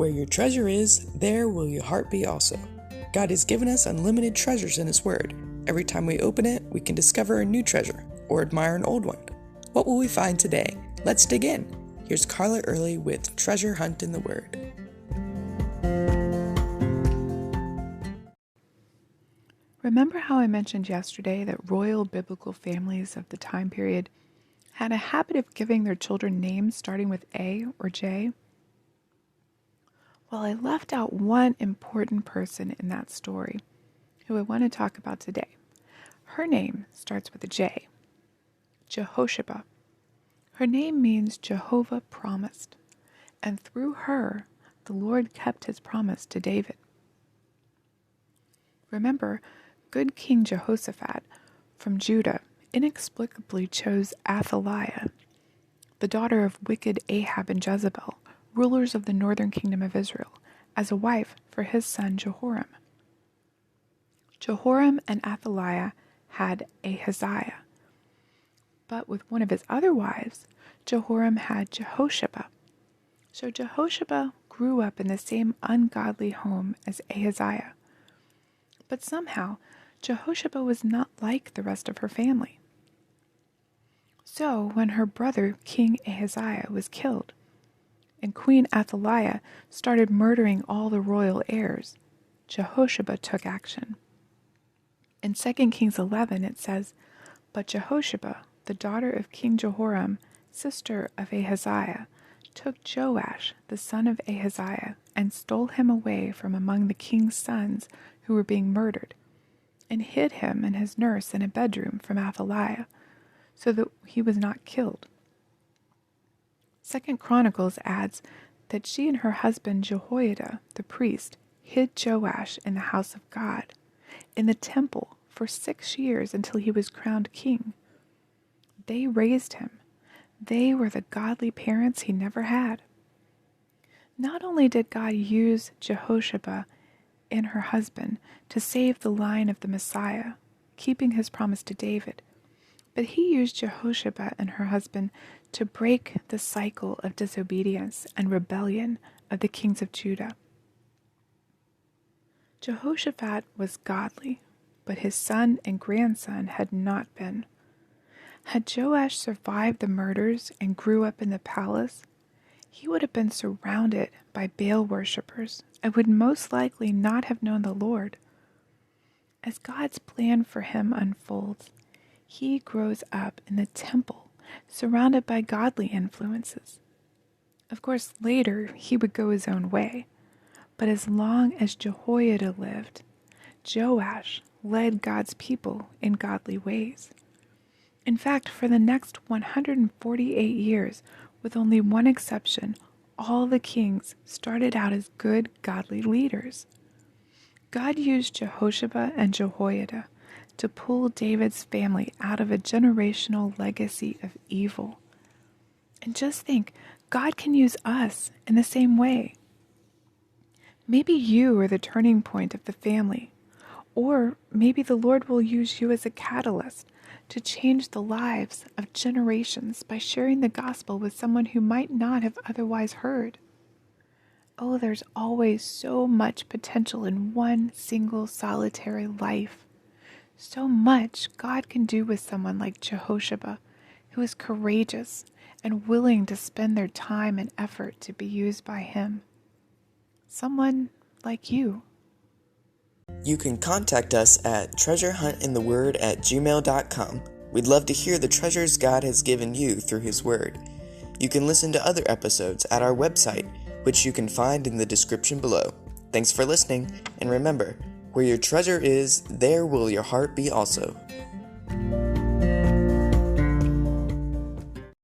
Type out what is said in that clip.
Where your treasure is, there will your heart be also. God has given us unlimited treasures in His Word. Every time we open it, we can discover a new treasure or admire an old one. What will we find today? Let's dig in. Here's Carla Early with Treasure Hunt in the Word. Remember how I mentioned yesterday that royal biblical families of the time period had a habit of giving their children names starting with A or J? Well, I left out one important person in that story who I want to talk about today. Her name starts with a J, Jehosheba. Her name means Jehovah promised, and through her, the Lord kept His promise to David. Remember, good King Jehoshaphat from Judah inexplicably chose Athaliah, the daughter of wicked Ahab and Jezebel, rulers of the northern kingdom of Israel, as a wife for his son Jehoram. Jehoram and Athaliah had Ahaziah, but with one of his other wives, Jehoram had Jehosheba. So Jehosheba grew up in the same ungodly home as Ahaziah. But somehow, Jehosheba was not like the rest of her family. So when her brother, King Ahaziah, was killed, and Queen Athaliah started murdering all the royal heirs, Jehosheba took action. In 2 Kings 11 it says, "But Jehosheba, the daughter of King Jehoram, sister of Ahaziah, took Joash, the son of Ahaziah, and stole him away from among the king's sons who were being murdered, and hid him and his nurse in a bedroom from Athaliah, so that he was not killed." 2 Chronicles adds that she and her husband Jehoiada, the priest, hid Joash in the house of God, in the temple, for 6 years until he was crowned king. They raised him. They were the godly parents he never had. Not only did God use Jehosheba and her husband to save the line of the Messiah, keeping His promise to David, but He used Jehosheba and her husband to break the cycle of disobedience and rebellion of the kings of Judah. Jehoshaphat was godly, but his son and grandson had not been. Had Joash survived the murders and grew up in the palace, he would have been surrounded by Baal worshippers and would most likely not have known the Lord. As God's plan for him unfolds, he grows up in the temple, surrounded by godly influences. Of course, later he would go his own way, but as long as Jehoiada lived, Joash led God's people in godly ways. In fact, for the next 148 years, with only one exception, all the kings started out as good, godly leaders. God used Jehosheba and Jehoiada to pull David's family out of a generational legacy of evil. And just think, God can use us in the same way. Maybe you are the turning point of the family, or maybe the Lord will use you as a catalyst to change the lives of generations by sharing the gospel with someone who might not have otherwise heard. Oh, there's always so much potential in one single solitary life. So much God can do with someone like Jehosheba, who is courageous and willing to spend their time and effort to be used by Him. Someone like you. You can contact us at treasurehuntintheword@gmail.com. We'd love to hear the treasures God has given you through His Word. You can listen to other episodes at our website, which you can find in the description below. Thanks for listening, and remember, where your treasure is, there will your heart be also.